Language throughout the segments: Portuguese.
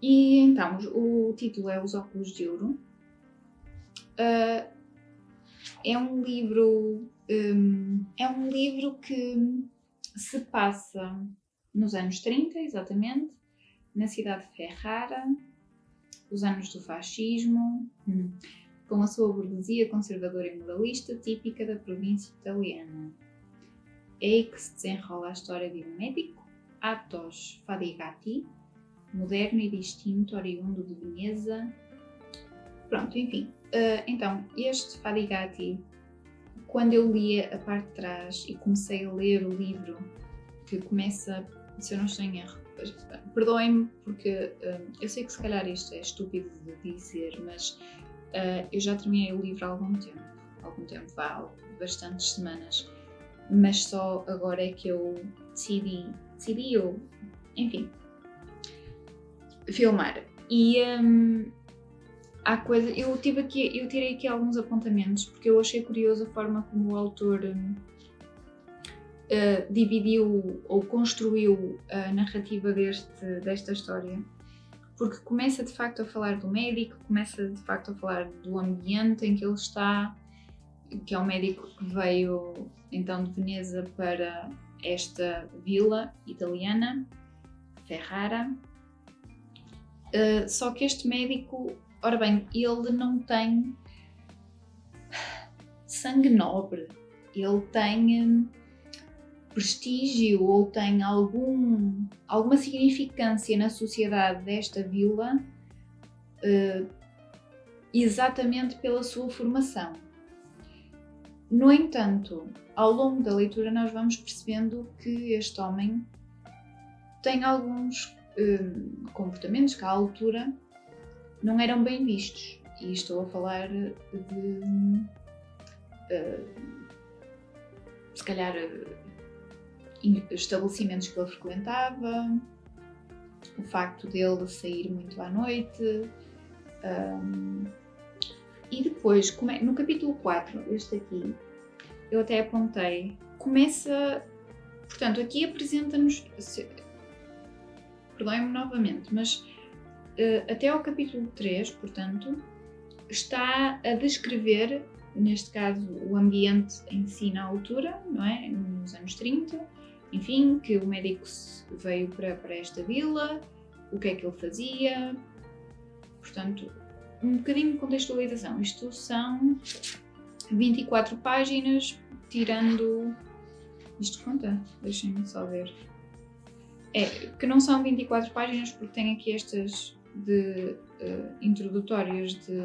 E então, o título é Os Óculos de Ouro. É um livro que se passa nos anos 30, exatamente, na cidade de Ferrara, os anos do fascismo, com a sua burguesia conservadora e moralista típica da província italiana. É aí que se desenrola a história de um médico, Athos Fadigati, moderno e distinto, oriundo de Veneza. Pronto, enfim. Então, este Fadigati, quando eu li a parte de trás e comecei a ler o livro, que começa, se eu não estou em erro, perdoem-me porque eu sei que se calhar isto é estúpido de dizer, mas eu já terminei o livro há algum tempo, há bastantes semanas, mas só agora é que eu decidi enfim, filmar. E há coisa, eu tirei aqui alguns apontamentos porque eu achei curioso a forma como o autor dividiu ou construiu a narrativa desta história, porque começa de facto a falar do médico, começa de facto a falar do ambiente em que ele está, que é um médico que veio então de Veneza para esta vila italiana, Ferrara. Só que este médico, ora bem, ele não tem sangue nobre, ele tem prestígio ou tem alguma significância na sociedade desta vila, exatamente pela sua formação. No entanto, ao longo da leitura nós vamos percebendo que este homem tem alguns comportamentos que à altura não eram bem vistos. E estou a falar de se calhar estabelecimentos que ele frequentava, o facto dele sair muito à noite. E depois, no capítulo 4, este aqui, eu até apontei, começa, portanto, aqui apresenta-nos, perdoem-me novamente, mas até ao capítulo 3, portanto, está a descrever, neste caso, o ambiente em si na altura, não é? Nos anos 30, enfim, que o médico veio para esta vila, o que é que ele fazia, portanto, um bocadinho de contextualização. Isto são 24 páginas, tirando... Isto conta? Deixem-me só ver. Que não são 24 páginas porque tem aqui estas de introdutórios de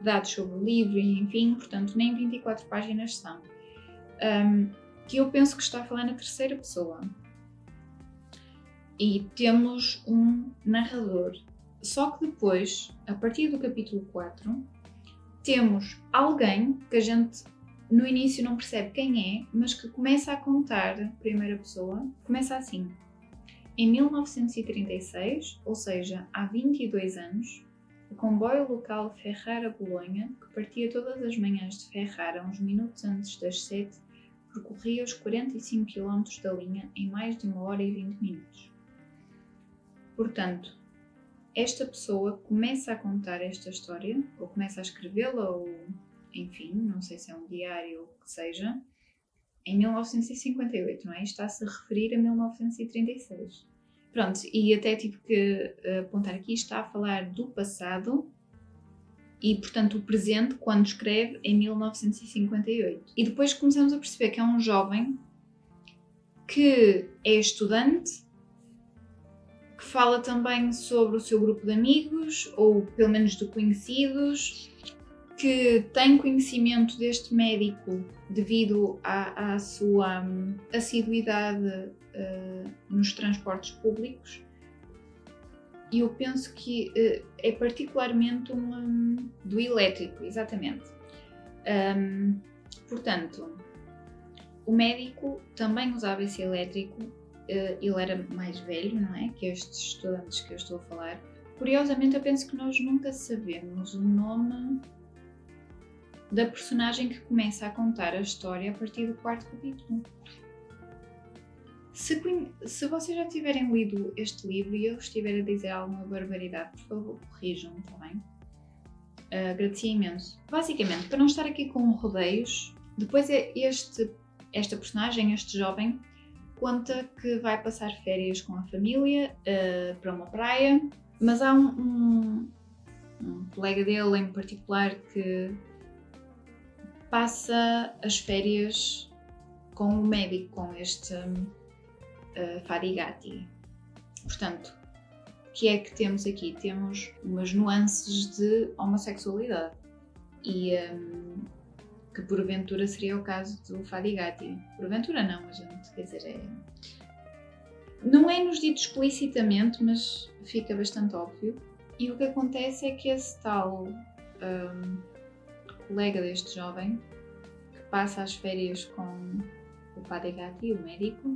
dados sobre o livro e enfim, portanto nem 24 páginas são. Que eu penso que está a falar na terceira pessoa. E temos um narrador. Só que depois, a partir do capítulo 4, temos alguém que a gente no início não percebe quem é, mas que começa a contar, primeira pessoa, começa assim. Em 1936, ou seja, há 22 anos, o comboio local Ferrara-Bolonha, que partia todas as manhãs de Ferrara uns minutos antes das 7, percorria os 45 km da linha em mais de 1 hora e 20 minutos. Portanto, esta pessoa começa a contar esta história, ou começa a escrevê-la, ou enfim, não sei se é um diário ou o que seja, em 1958, não é? Está-se a referir a 1936. Pronto, e até tive que apontar aqui, está a falar do passado e, portanto, o presente quando escreve em 1958. E depois começamos a perceber que é um jovem que é estudante, que fala também sobre o seu grupo de amigos, ou pelo menos de conhecidos, que tem conhecimento deste médico devido à sua assiduidade nos transportes públicos. E eu penso que é particularmente do elétrico, exatamente. Portanto, o médico também usava esse elétrico. Ele era mais velho, não é? Que estes estudantes que eu estou a falar. Curiosamente, eu penso que nós nunca sabemos o nome da personagem que começa a contar a história a partir do 4º capítulo. Se vocês já tiverem lido este livro e eu estiver a dizer alguma barbaridade, por favor, corrijam-me, está bem? Agradecia imenso. Basicamente, para não estar aqui com rodeios, depois esta personagem, este jovem, conta que vai passar férias com a família para uma praia, mas há um colega dele em particular que passa as férias com o médico, com este Fadigati. Portanto, o que é que temos aqui? Temos umas nuances de homossexualidade e que porventura seria o caso do Fadigati. Porventura não, a gente, quer dizer, não é-nos dito explicitamente, mas fica bastante óbvio. E o que acontece é que esse tal colega deste jovem, que passa as férias com o Fadigati, o médico.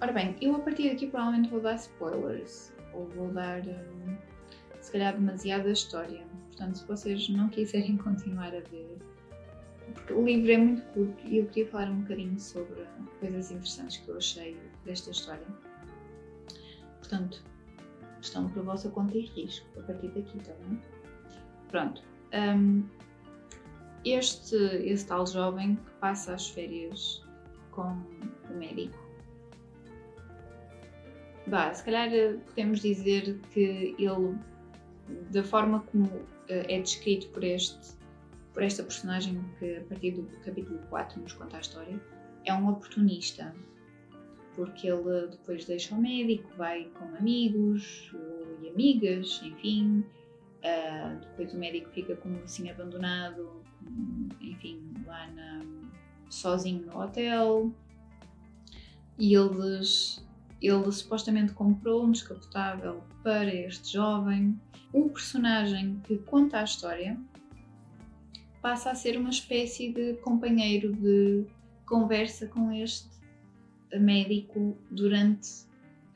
Ora bem, eu a partir daqui provavelmente vou dar spoilers, ou vou dar se calhar demasiada história. Portanto, se vocês não quiserem continuar a ver, porque o livro é muito curto e eu queria falar um bocadinho sobre coisas interessantes que eu achei desta história. Portanto, estão por vossa conta e risco a partir daqui, tá bem? Pronto. Esse tal jovem que passa as férias com o médico, se calhar podemos dizer que ele, da forma como é descrito por esta personagem que a partir do capítulo 4 nos conta a história, é um oportunista, porque ele depois deixa o médico, vai com amigos e amigas, enfim, depois o médico fica como assim abandonado, enfim, lá sozinho no hotel, e ele supostamente comprou um descapotável para este jovem. O personagem que conta a história passa a ser uma espécie de companheiro de conversa com este médico durante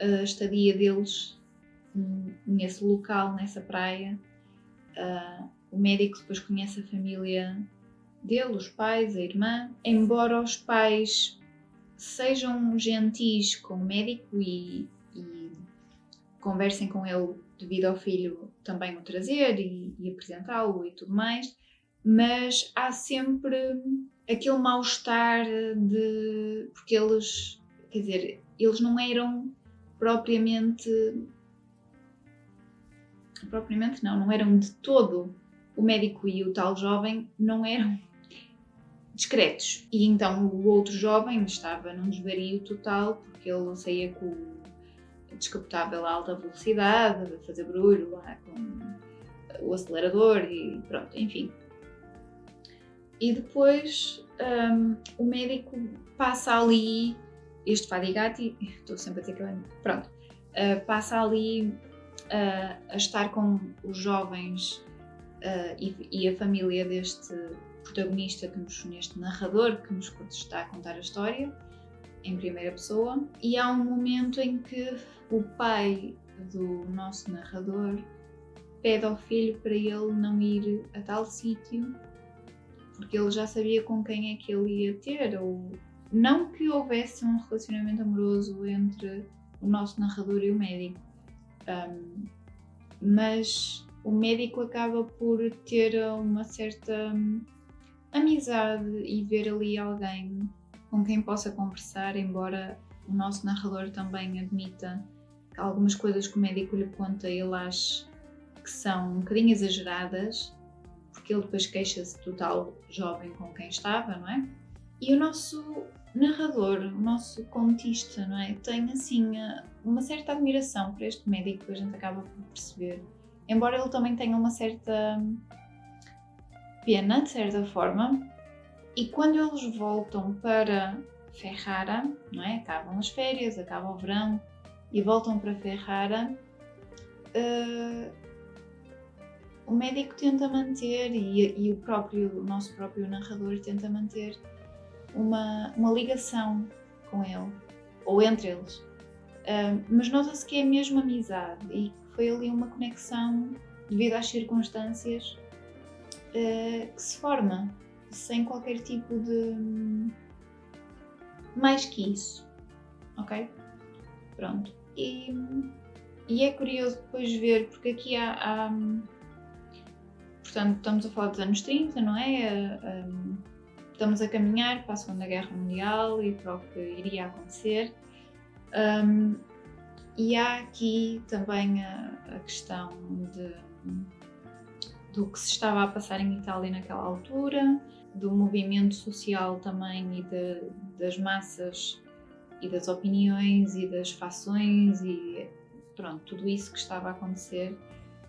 a estadia deles nesse local, nessa praia. O médico depois conhece a família dele, os pais, a irmã. Embora os pais sejam gentis com o médico e conversem com ele devido ao filho também o trazer e apresentá-lo e tudo mais, mas há sempre aquele mal-estar porque eles, quer dizer, eles não eram propriamente não eram de todo, o médico e o tal jovem não eram discretos. E então o outro jovem estava num desvario total, porque ele saía com o descapotável a alta velocidade, a fazer barulho lá com o acelerador e pronto, enfim. E depois o médico passa ali, este Fadigati, estou sempre a dizer que pronto, passa ali a estar com os jovens e a família deste protagonista, neste narrador que nos está a contar a história em primeira pessoa, e há um momento em que o pai do nosso narrador pede ao filho para ele não ir a tal sítio porque ele já sabia com quem é que ele ia ter, ou não que houvesse um relacionamento amoroso entre o nosso narrador e o médico, mas o médico acaba por ter uma certa amizade e ver ali alguém com quem possa conversar, embora o nosso narrador também admita que algumas coisas que o médico lhe conta ele acha que são um bocadinho exageradas, porque ele depois queixa-se do tal jovem com quem estava, não é? E o nosso narrador, o nosso contista, não é? Tem assim uma certa admiração por este médico que a gente acaba por perceber, embora ele também tenha uma certa pena, de certa forma. E quando eles voltam para Ferrara, não é? Acabam as férias, acaba o verão e voltam para Ferrara, o médico tenta manter e o nosso próprio narrador tenta manter uma ligação com ele, ou entre eles. Mas nota-se que é mesmo amizade e que foi ali uma conexão devido às circunstâncias que se forma sem qualquer tipo mais que isso, ok? Pronto. E é curioso depois ver, porque aqui portanto, estamos a falar dos anos 30, não é? Estamos a caminhar para a Segunda Guerra Mundial e para o que iria acontecer. E há aqui também a questão do que se estava a passar em Itália naquela altura, do movimento social também e das massas e das opiniões e das fações e pronto, tudo isso que estava a acontecer.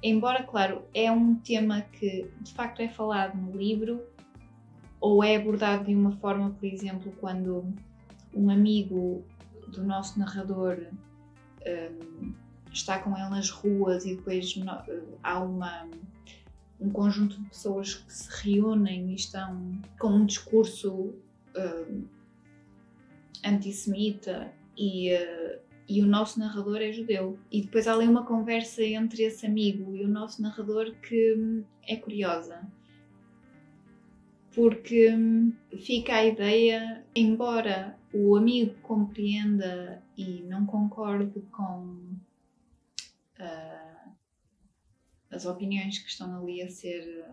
Embora, claro, é um tema que de facto é falado no livro ou é abordado de uma forma, por exemplo, quando um amigo do nosso narrador está com ele nas ruas e depois há um conjunto de pessoas que se reúnem e estão com um discurso antissemita e o nosso narrador é judeu. E depois há ali uma conversa entre esse amigo e o nosso narrador que é curiosa. Porque fica a ideia, embora o amigo compreenda e não concorde com as opiniões que estão ali a ser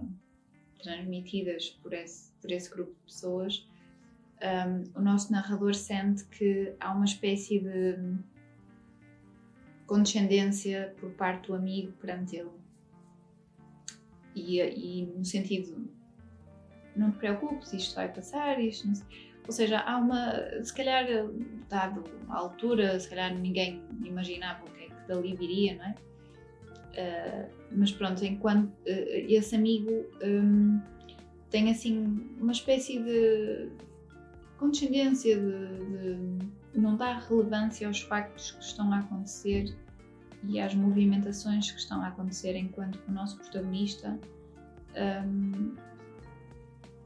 transmitidas por esse grupo de pessoas, o nosso narrador sente que há uma espécie de condescendência por parte do amigo perante ele. E no sentido, não te preocupes, isto vai passar, isto não sei. Ou seja, há se calhar, dado a altura, se calhar ninguém imaginava o que é que dali viria, não é? Mas pronto, enquanto esse amigo tem assim uma espécie de condescendência, de não dar relevância aos factos que estão a acontecer e às movimentações que estão a acontecer, enquanto que o nosso protagonista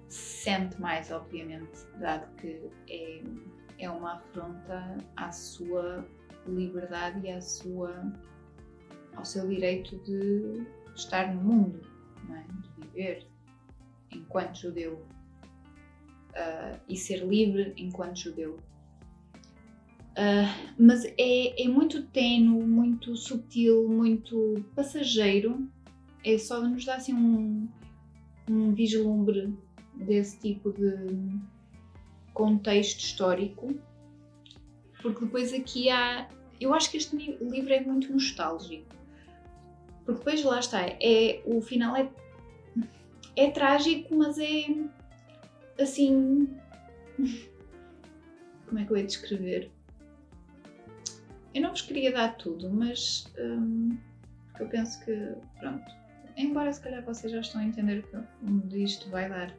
sente mais, obviamente, dado que é uma afronta à sua liberdade e ao seu direito de estar no mundo, não é? De viver enquanto judeu e ser livre enquanto judeu. Mas é muito ténue, muito sutil, muito passageiro. É só de nos dar assim um vislumbre desse tipo de contexto histórico, porque depois aqui eu acho que este livro é muito nostálgico, porque depois lá está, o final é trágico, mas é assim, como é que eu ia descrever? Eu não vos queria dar tudo, mas eu penso que, pronto, embora se calhar vocês já estão a entender onde isto vai dar,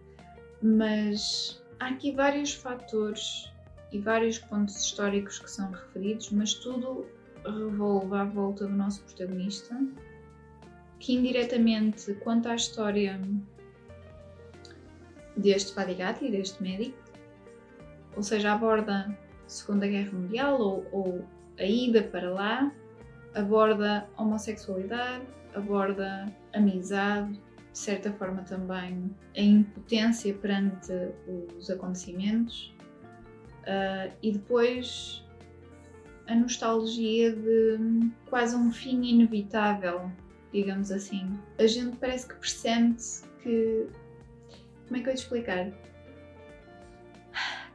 mas há aqui vários fatores e vários pontos históricos que são referidos, mas tudo revolve à volta do nosso protagonista, que indiretamente conta a história deste Fadigati, deste médico, ou seja, aborda a Segunda Guerra Mundial ou a ida para lá, aborda homossexualidade, aborda amizade, de certa forma também a impotência perante os acontecimentos e depois a nostalgia de quase um fim inevitável, digamos assim. A gente parece que pressente que... Como é que eu ia te explicar?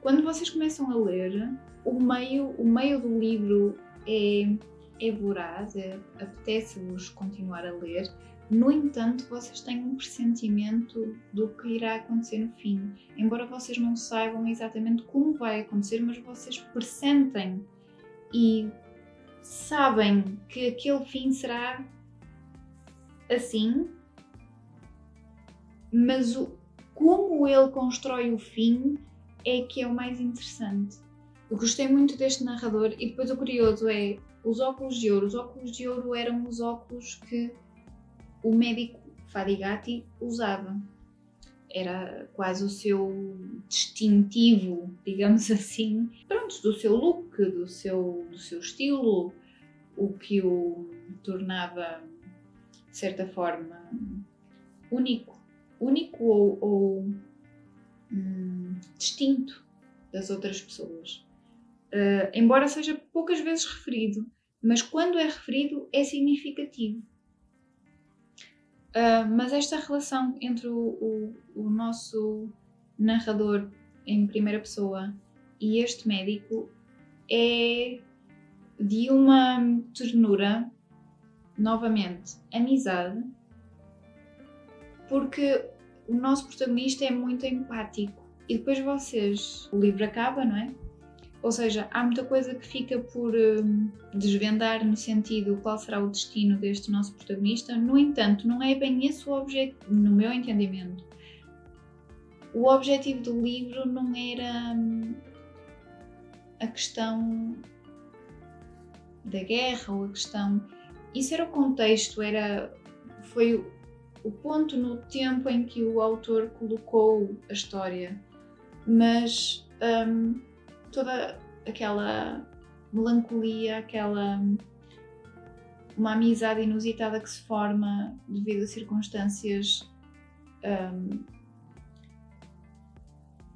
Quando vocês começam a ler, o meio do livro é voraz, apetece-vos continuar a ler. No entanto, vocês têm um pressentimento do que irá acontecer no fim. Embora vocês não saibam exatamente como vai acontecer, mas vocês pressentem e sabem que aquele fim será assim, mas como ele constrói o fim é que é o mais interessante. Eu gostei muito deste narrador e depois o curioso é os óculos de ouro. Os óculos de ouro eram os óculos que o médico Fadigati usava. Era quase o seu distintivo, digamos assim, pronto, do seu look, do seu estilo, o que o tornava, de certa forma, único ou distinto das outras pessoas. embora seja poucas vezes referido, mas quando é referido é significativo. Mas esta relação entre o nosso narrador em primeira pessoa e este médico é de uma ternura, novamente, amizade, porque o nosso protagonista é muito empático. E depois o livro acaba, não é? Ou seja, há muita coisa que fica por desvendar no sentido qual será o destino deste nosso protagonista. No entanto, não é bem esse o objetivo, no meu entendimento. O objetivo do livro não era a questão da guerra ou a questão... Isso era o contexto, foi o ponto no tempo em que o autor colocou a história. Mas toda aquela melancolia, uma amizade inusitada que se forma devido a circunstâncias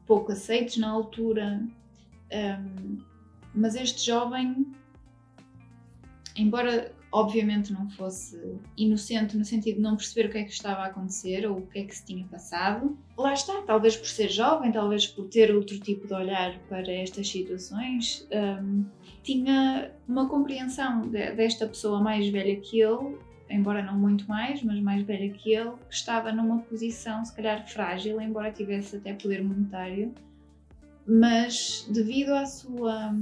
pouco aceites na altura, mas este jovem, embora obviamente não fosse inocente no sentido de não perceber o que é que estava a acontecer ou o que é que se tinha passado, lá está, talvez por ser jovem, talvez por ter outro tipo de olhar para estas situações, tinha uma compreensão desta pessoa mais velha que ele, embora não muito mais, mas mais velha que ele, que estava numa posição se calhar frágil, embora tivesse até poder monetário, mas devido à sua...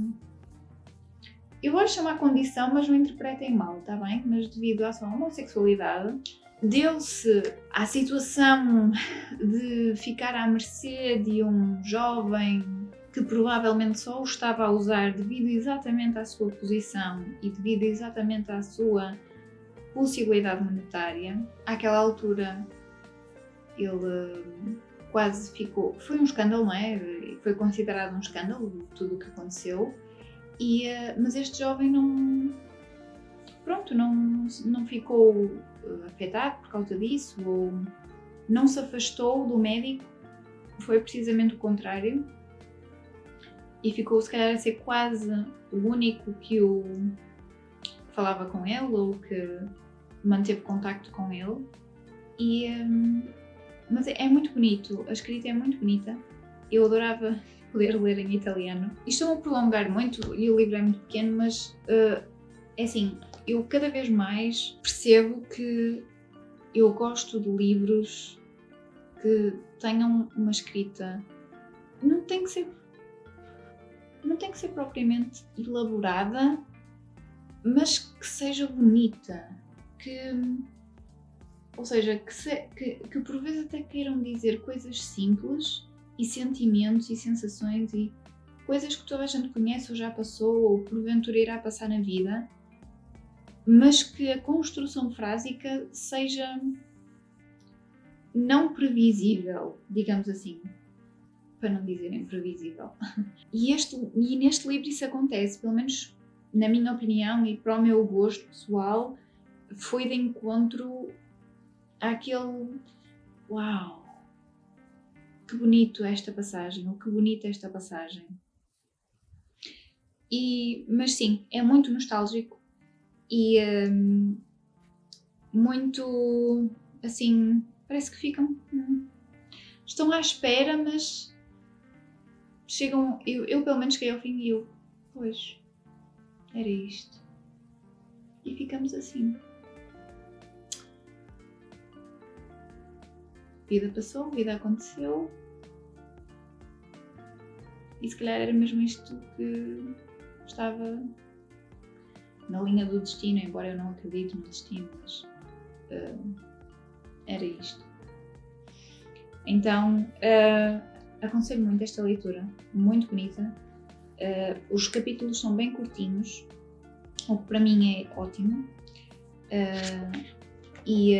Eu vou chamar condição, mas não interpretem mal, está bem? Mas devido à sua homossexualidade, deu-se à situação de ficar à mercê de um jovem que provavelmente só o estava a usar devido exatamente à sua posição e devido exatamente à sua possibilidade monetária. Àquela altura, ele quase ficou... Foi um escândalo, não é? Foi considerado um escândalo tudo o que aconteceu. Mas este jovem não ficou afetado por causa disso, ou não se afastou do médico, foi precisamente o contrário, e ficou se calhar a ser quase o único que falava com ele, ou que manteve contacto com ele. Mas é muito bonito, a escrita é muito bonita, eu adorava poder ler em italiano. Estou a prolongar muito e o livro é muito pequeno, mas é assim, eu cada vez mais percebo que eu gosto de livros que tenham uma escrita... Não tem que ser propriamente elaborada, mas que seja bonita, ou seja, que por vezes até queiram dizer coisas simples e sentimentos e sensações e coisas que toda a gente conhece ou já passou ou porventura irá passar na vida, mas que a construção frásica seja não previsível, digamos assim, para não dizer imprevisível. E neste livro isso acontece, pelo menos na minha opinião e para o meu gosto pessoal, foi de encontro àquele... Uau! Que bonito esta passagem, ou que bonita esta passagem. Mas sim, é muito nostálgico e muito, assim, parece que ficam... estão à espera, mas chegam... Eu pelo menos cheguei ao fim e pois, era isto. E ficamos assim. Vida passou, vida aconteceu. E se calhar era mesmo isto que estava na linha do destino, embora eu não acredite no destino, mas era isto. Então, aconselho muito esta leitura, muito bonita. Os capítulos são bem curtinhos, o que para mim é ótimo. E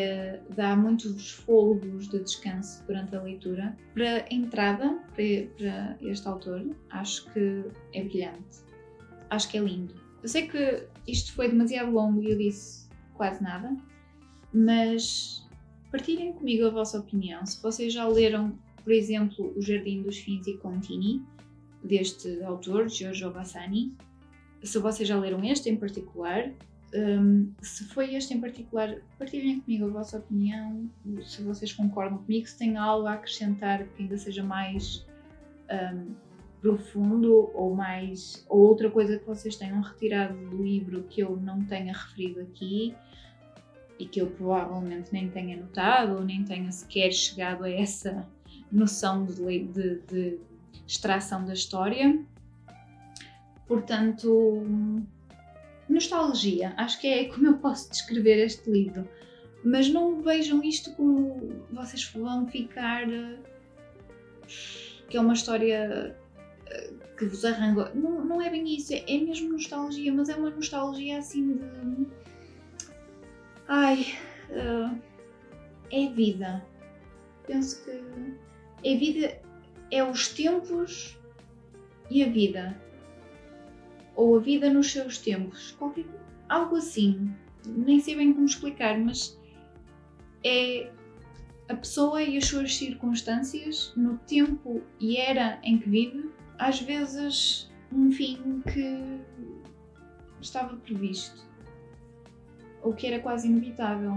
dá muitos fôlegos de descanso durante a leitura. Para a entrada, para este autor, acho que é brilhante. Acho que é lindo. Eu sei que isto foi demasiado longo e eu disse quase nada, mas partilhem comigo a vossa opinião. Se vocês já leram, por exemplo, O Jardim dos Fins e Contini, deste autor, Giorgio Vasari. Se vocês já leram este em particular, se foi este em particular, partilhem comigo a vossa opinião, se vocês concordam comigo, se têm algo a acrescentar que ainda seja mais profundo ou outra coisa que vocês tenham retirado do livro que eu não tenha referido aqui e que eu provavelmente nem tenha notado ou nem tenha sequer chegado a essa noção de extração da história. Portanto, nostalgia, acho que é como eu posso descrever este livro, mas não vejam isto como vocês vão ficar que é uma história que vos arranca. Não é bem isso, é mesmo nostalgia, mas é uma nostalgia assim de é vida. Penso que é vida, é os tempos e a vida. Ou a vida nos seus tempos, algo assim, nem sei bem como explicar, mas é a pessoa e as suas circunstâncias no tempo e era em que vive, às vezes um fim que estava previsto, ou que era quase inevitável.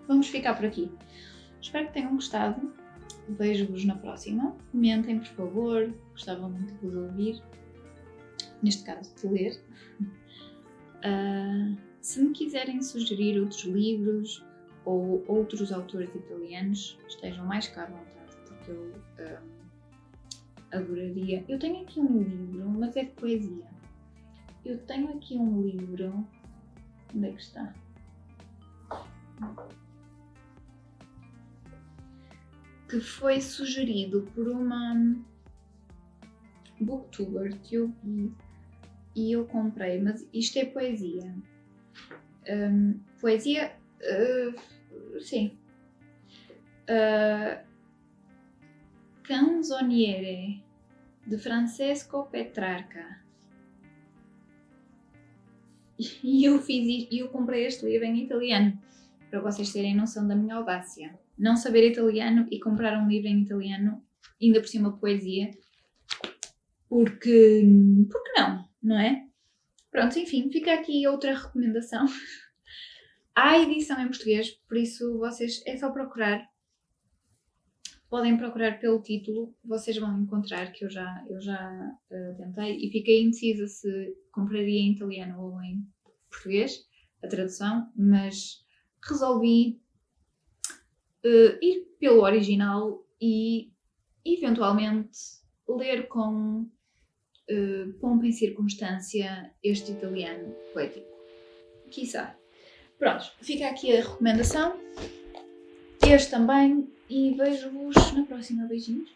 Vamos ficar por aqui. Espero que tenham gostado. Vejo-vos na próxima. Comentem, por favor. Gostava muito de vos ouvir. Neste caso, de ler. Se me quiserem sugerir outros livros ou outros autores italianos, estejam mais cá à vontade, porque eu adoraria. Eu tenho aqui um livro, mas é de poesia. Eu tenho aqui um livro. Onde é que está? Que foi sugerido por uma booktuber que eu vi e eu comprei, mas isto é poesia. Poesia, sim. Canzoniere, de Francesco Petrarca. E eu comprei este livro em italiano, para vocês terem noção da minha audácia. Não saber italiano e comprar um livro em italiano, ainda por cima poesia, porque não é? Pronto, enfim, fica aqui outra recomendação. Há edição em português, por isso vocês é só procurar. Podem procurar pelo título, vocês vão encontrar, que eu já tentei e fiquei indecisa se compraria em italiano ou em português, a tradução, mas resolvi ir pelo original e eventualmente ler com pompa e circunstância este italiano poético. Quiçá. Pronto, fica aqui a recomendação. Este também. E vejo-vos na próxima. Beijinhos.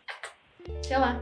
Até lá!